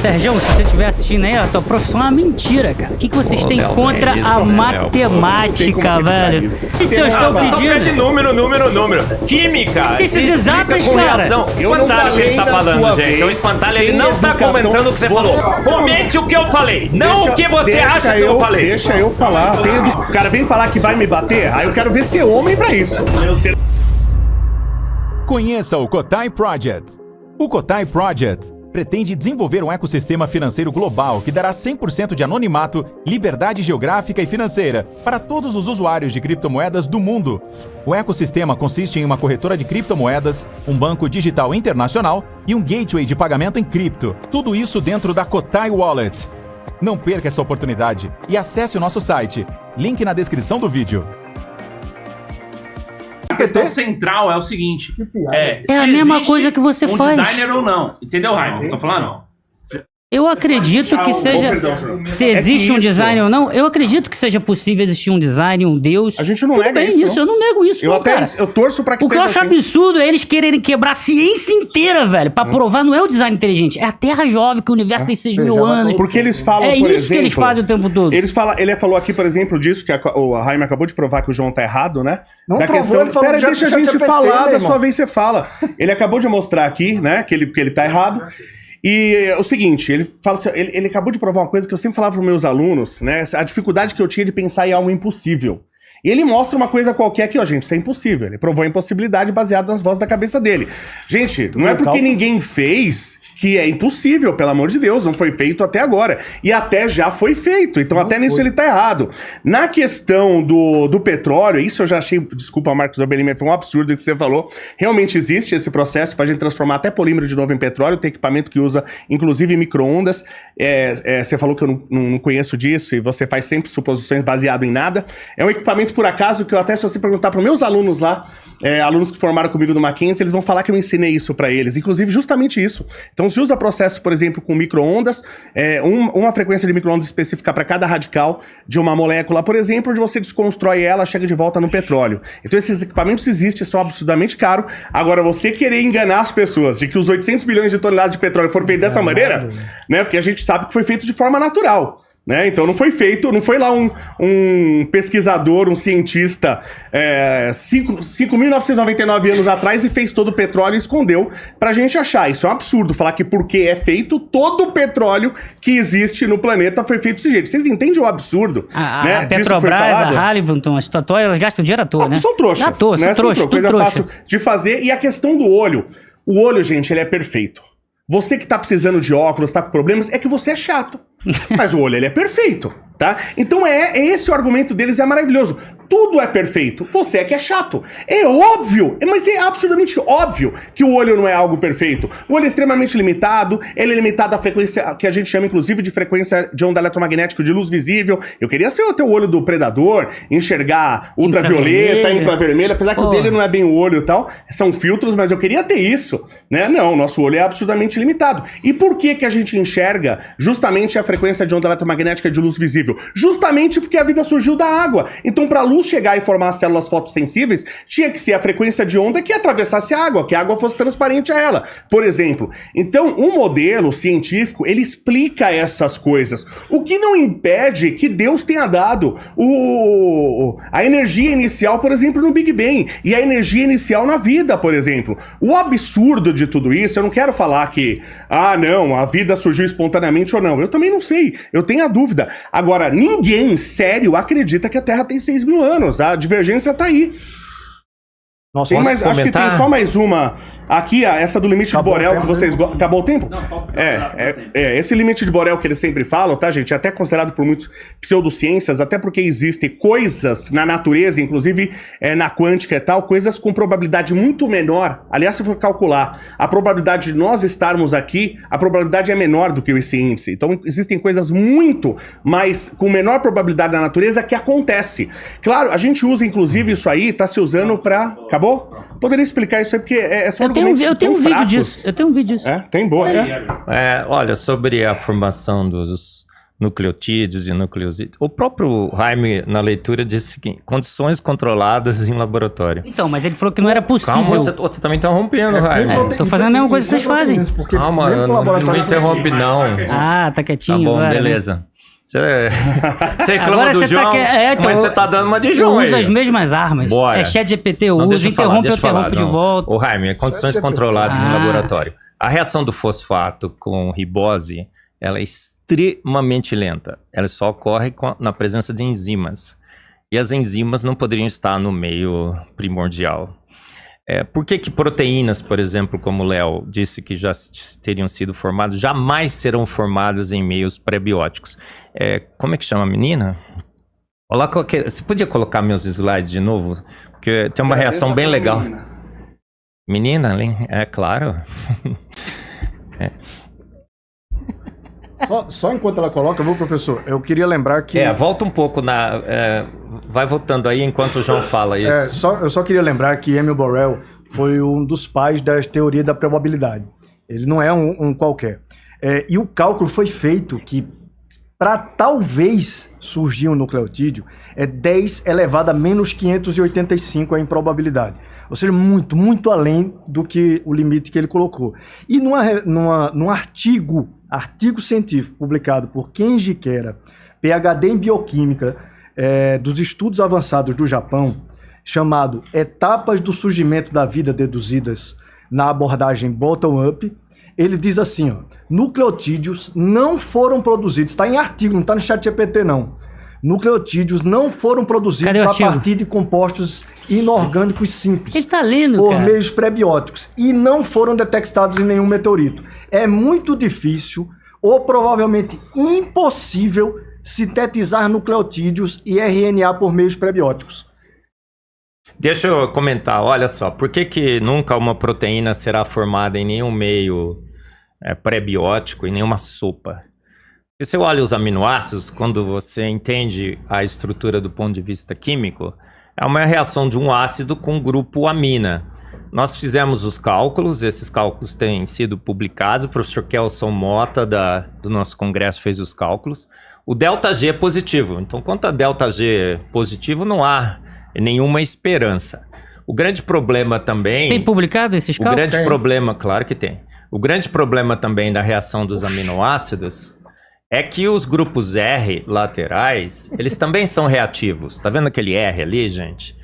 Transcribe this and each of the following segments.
Sérgio, se você estiver assistindo aí, a tua profissão é uma mentira, cara. O que vocês têm contra a matemática, velho? Isso eu estou Só pede pedindo. número. Química. Ciências exatas, com cara. reação. Espantalho que ele tá falando, gente. O espantalho ele não tá comentando o que você falou. Comente o que eu falei, não o que você acha que eu falei. Deixa eu falar. O cara vem falar que vai me bater, aí eu quero ver ser homem pra isso. Conheça o Cotai Project. O Cotai Project pretende desenvolver um ecossistema financeiro global que dará 100% de anonimato, liberdade geográfica e financeira para todos os usuários de criptomoedas do mundo. O ecossistema consiste em uma corretora de criptomoedas, um banco digital internacional e um gateway de pagamento em cripto. Tudo isso dentro da Cotai Wallet. Não perca essa oportunidade e acesse o nosso site. Link na descrição do vídeo. A questão central é o seguinte: É a mesma coisa que você faz. Designer ou não. Entendeu, Raimon? Eu tô falando? Eu acredito que seja. Se existe um design ou não, eu acredito que seja possível existir um design, um Deus. A gente não Tudo nega bem isso, não. eu não nego isso, Eu não, até cara. eu torço pra que O que eu seja acho assim. absurdo é eles quererem quebrar a ciência inteira, velho, pra provar não é o design inteligente, é a Terra jovem, que o universo tem 6 mil anos. Porque eles falam, É por isso exemplo, que eles fazem o tempo todo. Ele falou aqui, por exemplo, disso, que o Raime acabou de provar que o João tá errado, né? Não da provou, questão. ele falou Pera, já deixa a que gente ChatGPT, falar, da irmão. sua vez você fala. Ele acabou de mostrar aqui, né, que ele tá errado. E o seguinte, ele fala assim, ele acabou de provar uma coisa que eu sempre falava para meus alunos, né? A dificuldade que eu tinha de pensar em algo impossível. E ele mostra uma coisa qualquer aqui, ó, gente, isso é impossível. Ele provou a impossibilidade baseado nas vozes da cabeça dele. Gente, não é porque ninguém fez que é impossível, pelo amor de Deus, não foi feito até agora. E até já foi feito, então até nisso ele tá errado. Na questão do petróleo, isso eu já achei, desculpa, Marcos Oberlin, foi um absurdo o que você falou. Realmente existe esse processo pra gente transformar até polímero de novo em petróleo, tem equipamento que usa, inclusive, micro-ondas. Você falou que eu não conheço disso e você faz sempre suposições baseado em nada. É um equipamento, por acaso, que eu até, se você perguntar para meus alunos lá, alunos que formaram comigo no Mackenzie, eles vão falar que eu ensinei isso pra eles, inclusive justamente isso. Então, se usa processo, por exemplo, com micro-ondas, uma frequência de micro-ondas específica para cada radical de uma molécula, por exemplo, onde você desconstrói ela, chega de volta no petróleo. Então esses equipamentos existem, são absurdamente caros. Agora, você querer enganar as pessoas de que os 800 bilhões de toneladas de petróleo foram feitos dessa maneira, né? Porque a gente sabe que foi feito de forma natural. Né? Então não foi feito, não foi lá um pesquisador, um cientista 5.999 anos atrás e fez todo o petróleo e escondeu pra gente achar. Isso é um absurdo, falar que porque é feito, todo o petróleo que existe no planeta foi feito desse jeito. Vocês entendem o absurdo? A Petrobras, a Halliburton, a Statoil, elas gastam dinheiro à toa, né? São trouxas. À toa, né? são trouxas, coisa tudo fácil de fazer. E a questão do olho. O olho, gente, ele é perfeito. Você que tá precisando de óculos, tá com problemas, é que você é chato. Mas o olho, ele é perfeito, tá? Então esse o argumento deles, é maravilhoso. Tudo é perfeito, você é que é chato. É óbvio, mas é absurdamente óbvio que o olho não é algo perfeito. O olho é extremamente limitado, ele é limitado à frequência que a gente chama, inclusive, de frequência de onda eletromagnética de luz visível. Eu queria ser o teu olho do predador, enxergar ultravioleta, infravermelho, apesar que o dele não é bem o olho e tal, são filtros, mas eu queria ter isso, né? Não, nosso olho é absurdamente limitado. E por que a gente enxerga justamente a frequência de onda eletromagnética de luz visível? Justamente porque a vida surgiu da água. Então, para a luz chegar e formar células fotossensíveis, tinha que ser a frequência de onda que atravessasse a água, que a água fosse transparente a ela, por exemplo. Então, o modelo científico, ele explica essas coisas, o que não impede que Deus tenha dado a energia inicial, por exemplo, no Big Bang, e a energia inicial na vida, por exemplo. O absurdo de tudo isso, eu não quero falar que, não, a vida surgiu espontaneamente ou não. Eu também não sei, eu tenho a dúvida. Agora, ninguém, sério, acredita que a Terra tem 6 mil anos. A divergência tá aí. Nossa, Acho que tem só mais uma. Aqui, essa do limite de Borel, que vocês... Acabou o tempo? Não, esse limite de Borel que eles sempre falam, tá, gente? É até considerado por muitos pseudociências, até porque existem coisas na natureza, inclusive na quântica e tal, coisas com probabilidade muito menor. Aliás, se for calcular a probabilidade de nós estarmos aqui, a probabilidade é menor do que esse índice. Então, existem coisas muito mais, com menor probabilidade na natureza que acontece. Claro, a gente usa, inclusive, isso aí, tá se usando pra... Acabou? Poderia explicar isso aí, porque são eu tenho um vídeo disso. Eu tenho um vídeo disso. Tem boa, Olha, sobre a formação nucleotídeos e nucleosídeos. O próprio Jaime, na leitura, disse que condições controladas em laboratório. Então, mas ele falou que não era possível. Calma, você tá me interrompendo, Jaime. Tô fazendo a mesma coisa que vocês fazem. Calma, não me interrompe, não. Ah, tá quietinho. Tá bom, agora, beleza. Você reclama Agora do você João, então, mas você tá dando uma de Eu João uso aí. as mesmas armas. Bora. É ChatGPT, eu Não, uso, deixa eu falar, interrompe, eu deixa eu falar, interrompo de não. volta. Ô, Jaime, condições controladas em Ah. laboratório. A reação do fosfato com ribose, ela é extremamente lenta. Ela só ocorre na presença de enzimas. E as enzimas não poderiam estar no meio primordial. Por que proteínas, por exemplo, como o Léo disse que já teriam sido formadas, jamais serão formadas em meios pré-bióticos? Como é que chama a menina? Você podia colocar meus slides de novo? Porque tem uma reação bem legal. Menina, é claro. Só enquanto ela coloca, professor, eu queria lembrar que... Volta um pouco vai voltando aí enquanto o João fala isso. Eu só queria lembrar que Emil Borel foi um dos pais da teoria da probabilidade. Ele não é um qualquer. E o cálculo foi feito que, para talvez surgir um nucleotídeo, é 10 elevado a menos 585 a improbabilidade. Ou seja, muito, muito além do que o limite que ele colocou. E num artigo científico publicado por Kenji Kera, PhD em Bioquímica, dos Estudos Avançados do Japão, chamado Etapas do Surgimento da Vida Deduzidas na Abordagem Bottom-Up, ele diz assim, nucleotídeos não foram produzidos, está em artigo, não está no ChatGPT não. Nucleotídeos não foram produzidos a partir de compostos inorgânicos simples. Ele tá lendo, por meios pré-bióticos e não foram detectados em nenhum meteorito. É muito difícil ou provavelmente impossível sintetizar nucleotídeos e RNA por meios pré-bióticos. Deixa eu comentar, olha só, por que nunca uma proteína será formada em nenhum meio pré-biótico, em nenhuma sopa? Se você olha os aminoácidos, quando você entende a estrutura do ponto de vista químico, é uma reação de um ácido com um grupo amina. Nós fizemos os cálculos, esses cálculos têm sido publicados, o professor Kelson Mota do nosso congresso fez os cálculos. O ΔG é positivo, então quanto a ΔG positivo não há nenhuma esperança. O grande problema também... Tem publicado esses cálculos? O grande problema, claro que tem. O grande problema também da reação dos aminoácidos é que os grupos R laterais, eles também são reativos. Tá vendo aquele R ali, gente?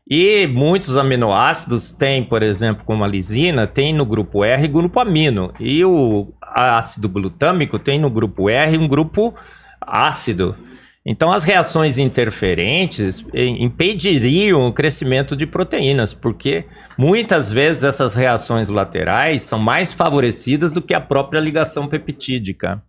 E muitos aminoácidos têm, por exemplo, como a lisina, tem no grupo R grupo amino. E o ácido glutâmico tem no grupo R um grupo ácido. Então, as reações interferentes impediriam o crescimento de proteínas, porque muitas vezes essas reações laterais são mais favorecidas do que a própria ligação peptídica.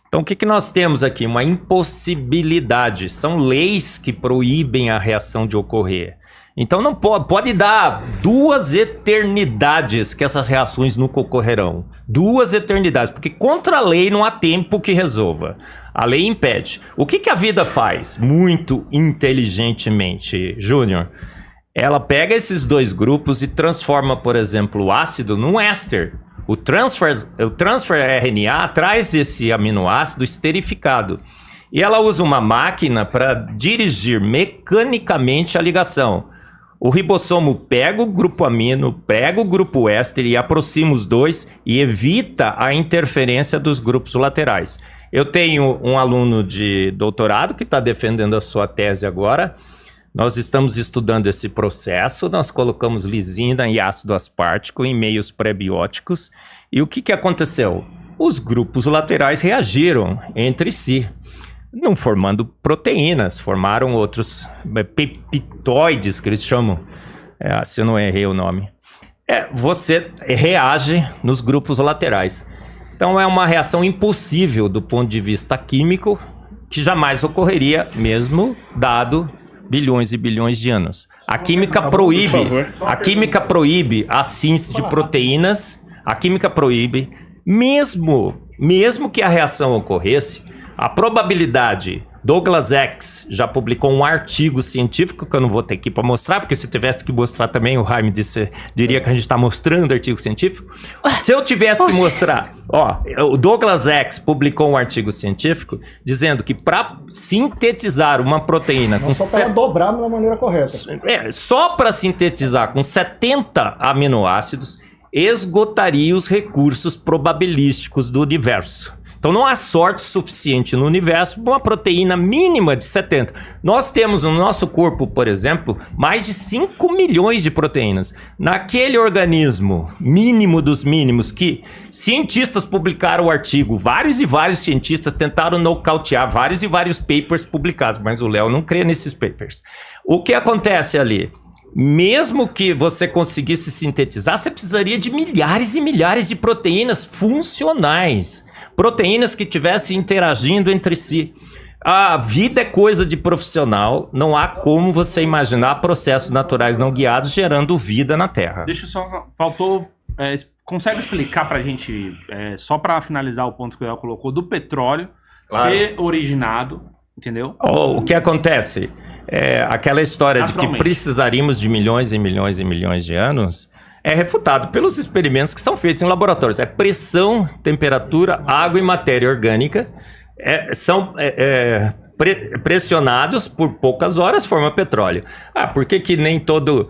Então, o que nós temos aqui? Uma impossibilidade. São leis que proíbem a reação de ocorrer. Então, não pode dar 2 eternidades que essas reações nunca ocorrerão. 2 eternidades, porque contra a lei não há tempo que resolva. A lei impede. O que a vida faz? Muito inteligentemente, Júnior. Ela pega esses 2 grupos e transforma, por exemplo, o ácido num éster. O transfer RNA traz esse aminoácido esterificado. E ela usa uma máquina para dirigir mecanicamente a ligação. O ribossomo pega o grupo amino, pega o grupo éster e aproxima os 2 e evita a interferência dos grupos laterais. Eu tenho um aluno de doutorado que está defendendo a sua tese agora. Nós estamos estudando esse processo, nós colocamos lisina e ácido aspartico em meios pré-bióticos. E o que aconteceu? Os grupos laterais reagiram entre si, não formando proteínas, formaram outros peptitoides, que eles chamam, se eu não errei o nome. Você reage nos grupos laterais. Então é uma reação impossível do ponto de vista químico, que jamais ocorreria, mesmo dado bilhões e bilhões de anos. A química proíbe a síntese de proteínas, a química proíbe, mesmo que a reação ocorresse, a probabilidade Douglas X já publicou um artigo científico que eu não vou ter aqui para mostrar, porque se tivesse que mostrar também, o Jaime diria que a gente está mostrando artigo científico. Se eu tivesse que mostrar, o Douglas X publicou um artigo científico dizendo que para sintetizar uma proteína com Só para dobrar da maneira correta. só para sintetizar com 70 aminoácidos esgotaria os recursos probabilísticos do universo. Então não há sorte suficiente no universo para uma proteína mínima de 70. Nós temos no nosso corpo, por exemplo, mais de 5 milhões de proteínas. Naquele organismo mínimo dos mínimos que cientistas publicaram o artigo, vários e vários cientistas tentaram nocautear vários e vários papers publicados, mas o Léo não crê nesses papers. O que acontece ali? Mesmo que você conseguisse sintetizar, você precisaria de milhares e milhares de proteínas funcionais. Proteínas que estivessem interagindo entre si. A vida é coisa de profissional, não há como você imaginar processos naturais não guiados gerando vida na Terra. Deixa eu só... Faltou... consegue explicar pra gente, só pra finalizar o ponto que o El colocou, do petróleo ser originado, entendeu? O que acontece? Aquela história de que precisaríamos de milhões e milhões e milhões de anos... é refutado pelos experimentos que são feitos em laboratórios. Pressão, temperatura, água e matéria orgânica são pressionados por poucas horas, forma petróleo. Por que nem todo...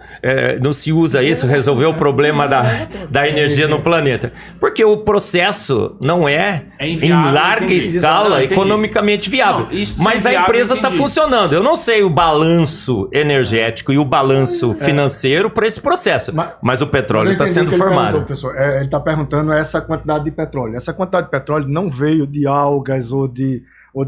não se usa isso, resolver o problema da energia no planeta? Porque o processo não é em larga escala economicamente viável. Não, mas a empresa está funcionando. Eu não sei o balanço energético e o balanço financeiro para esse processo, mas o petróleo está sendo formado. Ele está perguntando essa quantidade de petróleo. Essa quantidade de petróleo não veio de algas ou de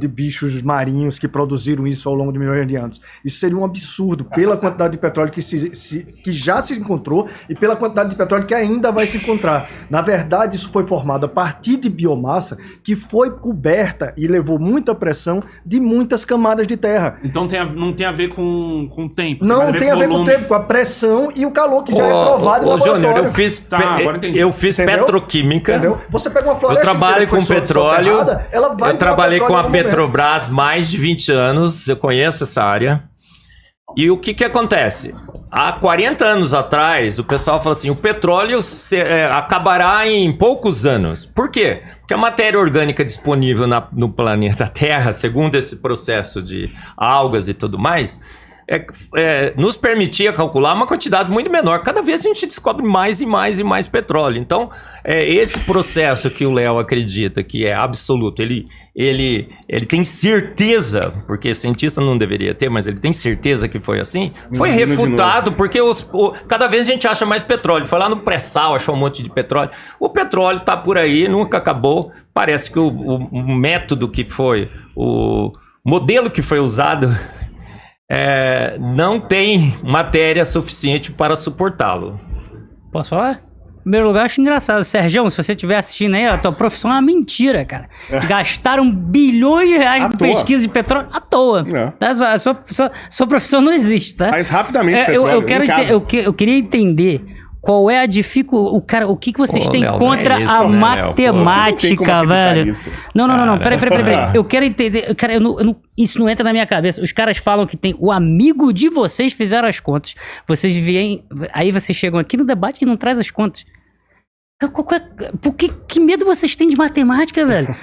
bichos marinhos que produziram isso ao longo de milhões de anos. Isso seria um absurdo pela quantidade de petróleo que já se encontrou e pela quantidade de petróleo que ainda vai se encontrar. Na verdade, isso foi formado a partir de biomassa que foi coberta e levou muita pressão de muitas camadas de terra. Então não tem a ver com o tempo. Não tem a ver com o tempo, com a pressão e o calor que já é provado em laboratório. Júnior, eu fiz petroquímica. Entendeu? Você pega uma floresta... Eu trabalho com petróleo. Eu trabalhei com a Petrobras mais de 20 anos, eu conheço essa área. E o que acontece? Há 40 anos atrás, o pessoal falou assim, o petróleo acabará em poucos anos. Por quê? Porque a matéria orgânica disponível no planeta Terra, segundo esse processo de algas e tudo mais... nos permitia calcular uma quantidade muito menor. Cada vez a gente descobre mais e mais e mais petróleo. Então, esse processo que o Léo acredita que é absoluto, ele tem certeza, porque cientista não deveria ter, mas ele tem certeza que foi assim, foi refutado, porque cada vez a gente acha mais petróleo. Foi lá no pré-sal, achou um monte de petróleo. O petróleo está por aí, nunca acabou. Parece que o método que foi, o modelo que foi usado... não tem matéria suficiente para suportá-lo. Posso falar? Em primeiro lugar, eu acho engraçado. Sérgio, se você estiver assistindo aí, a tua profissão é uma mentira, cara. Gastaram bilhões de reais em pesquisa de petróleo à toa. Tá? Sua profissão não existe, tá? Mas rapidamente, petróleo, eu queria entender... Qual é a dificuldade? O que vocês têm Léo, contra isso, a né, matemática, velho? Não. Peraí. Eu quero entender. Cara, isso não entra na minha cabeça. Os caras falam que tem o amigo de vocês fizeram as contas. Vocês vêm. Aí vocês chegam aqui no debate e não traz as contas. Que medo vocês têm de matemática, velho?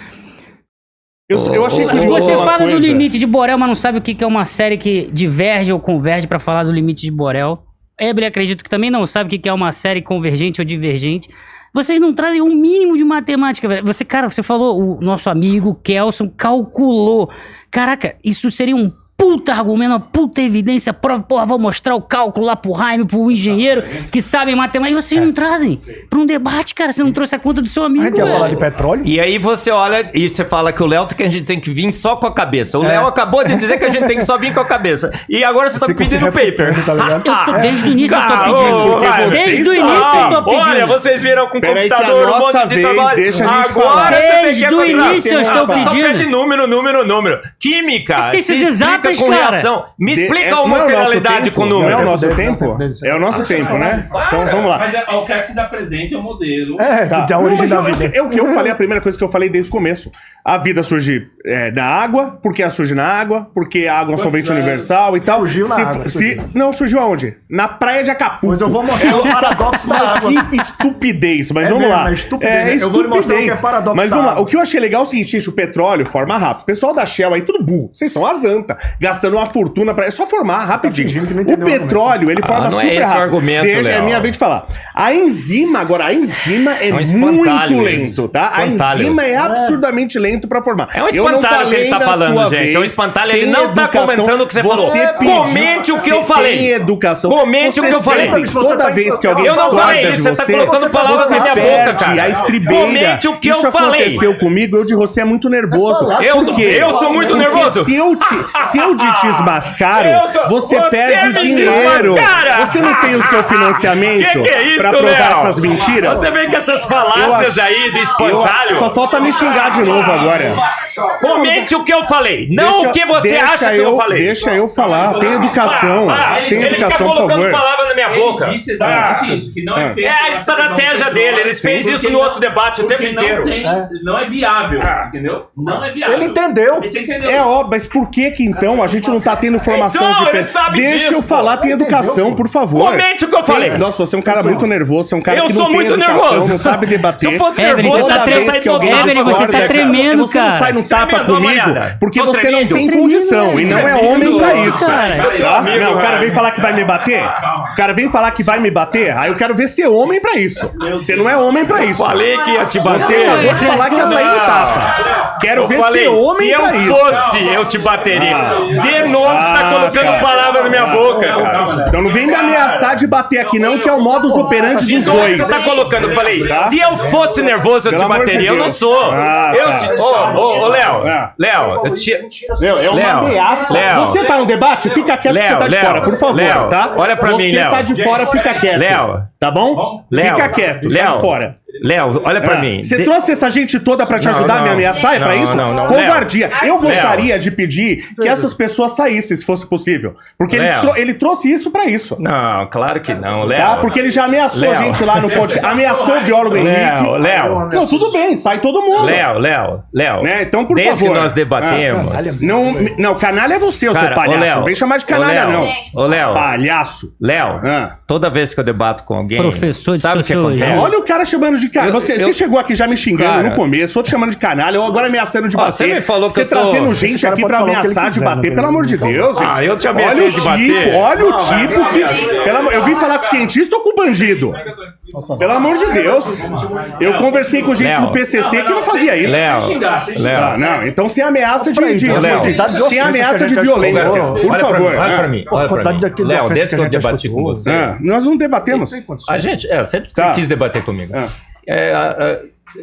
Eu achei que você fala do limite de Borel, mas não sabe o que é uma série que diverge ou converge pra falar do limite de Borel. Ebre, acredito que também não sabe o que é uma série convergente ou divergente. Vocês não trazem um mínimo de matemática, velho. Você falou, o nosso amigo Kelson calculou. Caraca, isso seria um puta argumento, uma puta evidência, prova, porra, vou mostrar o cálculo lá pro Jaime, pro engenheiro que sabem matemática, e vocês não trazem pra um debate, cara, você não trouxe a conta do seu amigo. A gente ia falar de petróleo? E aí você olha e você fala que o Léo que a gente tem que vir só com a cabeça. O Léo acabou de dizer que a gente tem que só vir com a cabeça. E agora você tá me pedindo paper. Tá ligado? Desde o início eu tô pedindo. Desde o início eu tô pedindo. Olha, vocês viram com o computador um monte de trabalho. Deixa a gente agora falar. você tem que Desde o início eu estou pedindo. Só pede número. Química. Ciências exatas vocês, com cara. reação. Me explica não a é o nosso materialidade tempo, com Não é o números. nosso tempo? É o nosso tempo, né? Então vamos lá. Mas eu quero que vocês apresentem o modelo. Tá. da Não, origem mas da vida. é o que eu falei, a primeira coisa que eu falei desde o começo. A vida surge na água, porque ela surge na água, porque a água é um solvente universal e tal. Surgiu na água, surgiu. Não, surgiu aonde? Na praia de Acapulco. Pois eu vou mostrar o paradoxo da água. Que estupidez, mas É vamos mesmo, lá. é estupidez, né? Eu vou lhe mostrar o que é paradoxo Mas da vamos lá. água. O que eu achei legal é o seguinte, gente, o petróleo forma rápido. O pessoal da Shell aí, tudo burro. Vocês são as anta, gastando uma fortuna pra... É só formar rapidinho. fingindo que não O entendeu o petróleo, ele forma não é super esse o rápido. argumento, Deixa, é Léo. minha vez de falar. A enzima é um muito espantalho isso. lento, tá? Espantalho. A enzima é absurdamente lento pra formar. É um Eu não espantalho que ele falei tá na falando, sua gente. É um vez. espantalho, ele Tem não tá educação. comentando o que você falou. pediu- Comente o que você eu falei. Tem educação. Comente o que eu falei. Toda vez que alguém Eu não discorda falei de isso, você tá colocando palavras você na minha boca, perde cara. a estribeira. Comente o que Isso eu falei. aconteceu comigo, eu de você é muito nervoso. Por quê? Eu sou muito Porque nervoso. Se eu te esmascaro, você Você perde me dinheiro. desmascara. Você não tem o seu financiamento Que é isso, pra provar Léo? essas mentiras? Você vem com essas falácias Eu acho- aí do espantalho. Só falta me xingar de novo agora. Comente o que eu falei, não o que você acha que eu falei. Deixa eu falar. Tem educação. Tem Ele fica educação, por colocando favor. palavras na minha boca. Ele disse exatamente isso, que não é feito. É a estratégia dele, eles fez isso no outro debate o tempo inteiro. Não é viável, entendeu? Não é viável. Ele entendeu. Você entendeu? É óbvio, mas por que então a gente não tá tendo formação Então, de ele pessoa? sabe Deixa disso, eu falar, tem educação, por favor. Comente o que eu falei. Nossa, você é um cara muito nervoso, você é um cara Eu que sou não tem muito educação, nervoso. não sabe debater. Se eu fosse Evelyn, nervoso, você tá eu teria tremendo. saído do alguém Evelyn, você discorda, tá cara, tremendo, você não cara. sai no tapa Tremendo, comigo, malhada. porque Tô você não tremendo. tem condição, e não é homem pra Tremendo, isso. cara. Tá? amigo, Não, o cara cara. vem falar que vai me bater? O cara vem falar que vai me bater? Aí eu quero ver ser homem pra isso. Você não é homem pra isso. Falei que ia te Você bater. acabou de falar que ia sair no tapa. Quero Eu ver falei, ser homem se eu pra isso. fosse, eu te bateria. De novo, você tá colocando cara. palavras na minha boca, cara. Então não vem me ameaçar de bater aqui não, que é o modus operandi De dos novo, dois. você tá colocando. Eu falei, Tá? se eu fosse nervoso, eu Pelo te amor de bateria. Eu não Deus. sou. Ah, Eu tá. te... Ô, Léo. Ah. Léo, eu te... Meu, é uma Léo, ameaça. Léo. Você tá no debate? Fica quieto que Léo, você tá de Léo, fora, por favor, Léo, tá? olha pra mim, Léo. Você tá de fora, fica quieto. Léo. Tá bom? Léo. Fica quieto, sai Léo. de fora. Léo, olha pra mim. Você trouxe essa gente toda pra te Não, ajudar a me não. ameaçar? É pra Não, isso? não. Covardia. Léo. Eu gostaria de pedir que essas pessoas saíssem, se fosse possível. Porque Léo. ele trouxe isso pra isso. Não, claro que não, Léo. Tá? Porque ele já ameaçou a Léo. gente lá no podcast. Ameaçou o biólogo Henrique. Léo. Não, tudo bem, sai todo mundo. Léo. Né? Então, por Desde favor. que nós debatemos... Não, canalha é você, seu Cara, palhaço. ô, Léo. Não vem chamar de canalha, Ô, Léo. não. Ô, Léo. Palhaço. Léo, Ah. toda vez que eu debato com alguém... Professor de sabe o que sociologia. acontece? Olha o cara chamando de canalha. Você chegou aqui já me xingando Cara. no começo, outro chamando de canalha, ou agora ameaçando de Ó, bater. você me falou que Você eu sou- trazendo Esse gente cara aqui pode pra falar o que ele ameaçar de quiser, bater, não pelo amor de Deus, gente. Ah, eu te ameacei Olha o de bater. tipo, olha o tipo que... Eu vim falar com cientista ou com bandido? Pelo amor de Deus. Eu conversei com gente Léo. do PCC que não fazia isso. Léo, Ah, não, então sem ameaça de Léo. sem ameaça de Ofensa que a gente já violência, escutou. por olha pra favor. mim, olha pra mim. Olha pra contado mim. daquele Léo, ofensa desde que que a eu gente já debati com escutou. você... Nós não debatemos. A gente, sempre que Tá. você quis debater comigo. Ah.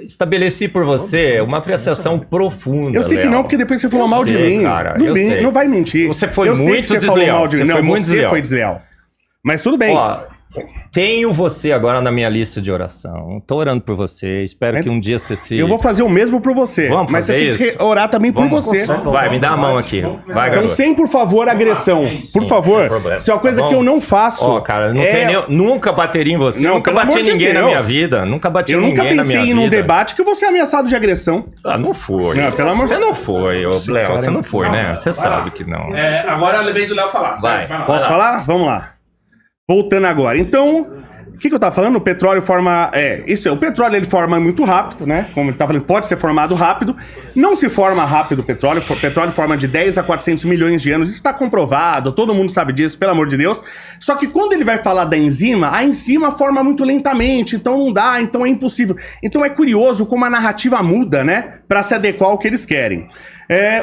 Estabeleci por você uma apreciação profunda. Eu sei que Léo. não, porque depois você falou Eu mal de sei, mim. cara, Não, eu sei. não vai mentir. Você foi Eu sei muito que você desleal. falou mal de mim. Você Não, foi muito você desleal. foi desleal. Mas tudo bem. Ó, tenho você agora na minha lista de oração. Tô orando por você. Espero Mas que um dia você se... Eu vou fazer o mesmo por você. Vamos mas você fazer tem isso? que orar também por Vamos. você. Vai, me dá a mão aqui. Vai, Então, garoto. sem, por favor, agressão. Por Sim, favor. sem problema, Se é uma coisa tá que bom? eu não faço. Ó, cara, não é- tem nunca bateria em você. Não, Nunca pelo bati amor de ninguém na Deus. minha vida. Nunca bati Eu nunca ninguém na minha pensei vida. em um debate que eu vou ser ameaçado de agressão. Ah, não foi. Não, pelo amor- Você não foi, ô, Léo. cara Você é não foi, né? Você sabe que não. Agora eu lembrei do Léo falar. Vai. lá. Posso falar? Vamos lá. Voltando agora. Então, o que eu tava falando? O petróleo forma... o petróleo ele forma muito rápido, né? Como ele tá falando, pode ser formado rápido. Não se forma rápido o petróleo. O petróleo forma de 10 a 400 milhões de anos. Isso está comprovado, todo mundo sabe disso, pelo amor de Deus. Só que quando ele vai falar da enzima, a enzima forma muito lentamente, então não dá, então é impossível. Então é curioso como a narrativa muda, né? Pra se adequar ao que eles querem.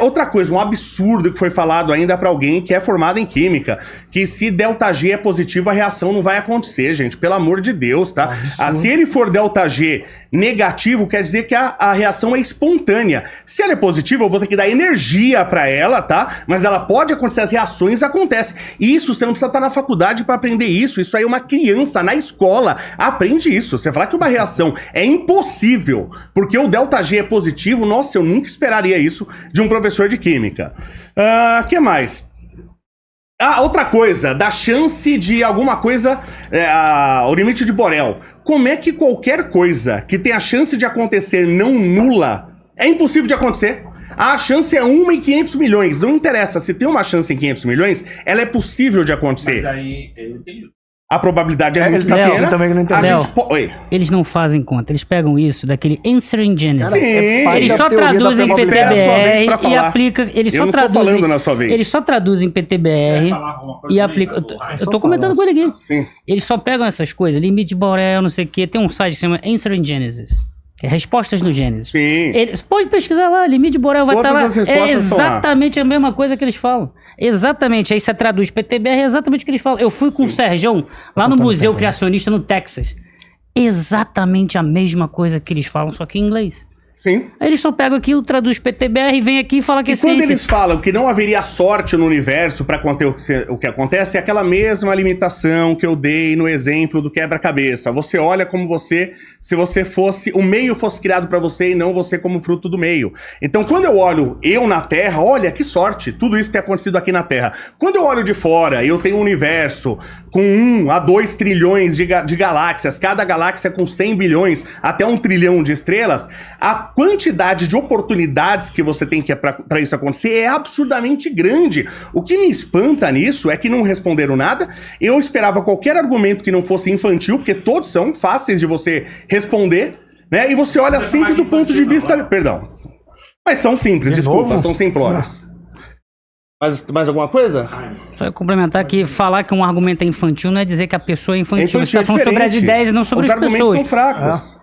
Outra coisa, um absurdo que foi falado ainda pra alguém que é formado em química, que se ΔG é positivo, a reação não vai acontecer, gente, pelo amor de Deus, tá? Se ele for ΔG negativo, quer dizer que a reação é espontânea. Se ela é positiva, eu vou ter que dar energia pra ela, tá? Mas ela pode acontecer, as reações acontecem. Isso, você não precisa estar na faculdade pra aprender isso. Isso aí uma criança na escola aprende isso. Você falar que uma reação é impossível porque o ΔG é positivo, nossa, eu nunca esperaria isso de um professor de química. Que mais? Ah, outra coisa, da chance de alguma coisa, o limite de Borel. Como é que qualquer coisa que tem a chance de acontecer não nula, é impossível de acontecer? A chance é 1 em 500 milhões. Não interessa, se tem uma chance em 500 milhões, ela é possível de acontecer. Mas aí, eu entendi. A probabilidade é muito Léo, pequena. eu também não entendi. Oi. Eles não fazem conta, eles pegam isso daquele Answer in Genesis. Sim. Eles da só teoria da traduzem em probabilidade. Espera a sua vez pra PTBR e falar. aplica. Eles Eu só não tô traduzem. falando na sua vez. Eles só traduzem em PTBR e aplicam. Eu tô comentando com ele aqui. Sim. Eles só pegam essas coisas, limite de Borel, não sei o que. Tem um site que se chama Answer in Genesis. Que é respostas no Gênesis. Sim. Eles, pode pesquisar lá, limite de Borel vai Todas estar lá. as respostas É estão lá. exatamente a mesma coisa que eles falam. Exatamente. Aí você traduz PTBR, é exatamente o que eles falam. Eu fui com o Serjão lá no Museu Criacionista no Texas. Exatamente a mesma coisa que eles falam, só que em inglês. Sim. Aí eles só pegam aquilo, traduz PTBR, vem aqui e fala que é E quando ciência. eles falam que não haveria sorte no universo para acontecer o que acontece, é aquela mesma limitação que eu dei no exemplo do quebra-cabeça. Você olha como você, se você fosse, o meio fosse criado para você e não você como fruto do meio. Então, quando eu olho eu na Terra, olha que sorte, tudo isso tem acontecido aqui na Terra. Quando eu olho de fora e eu tenho um universo com 1 a 2 trilhões de galáxias, cada galáxia com 100 bilhões até 1 trilhão de estrelas, a quantidade de oportunidades que você tem que para isso acontecer é absurdamente grande. O que me espanta nisso é que não responderam nada. Eu esperava qualquer argumento que não fosse infantil, porque todos são fáceis de você responder, né? E você olha sempre do ponto de vista... Perdão. Mas são simples, desculpa, são simplórios. Mais alguma coisa? Só ia complementar que falar que um argumento é infantil não é dizer que a pessoa é infantil. Você está falando sobre as diferente. ideias e não sobre Os as argumentos pessoas. são fracos.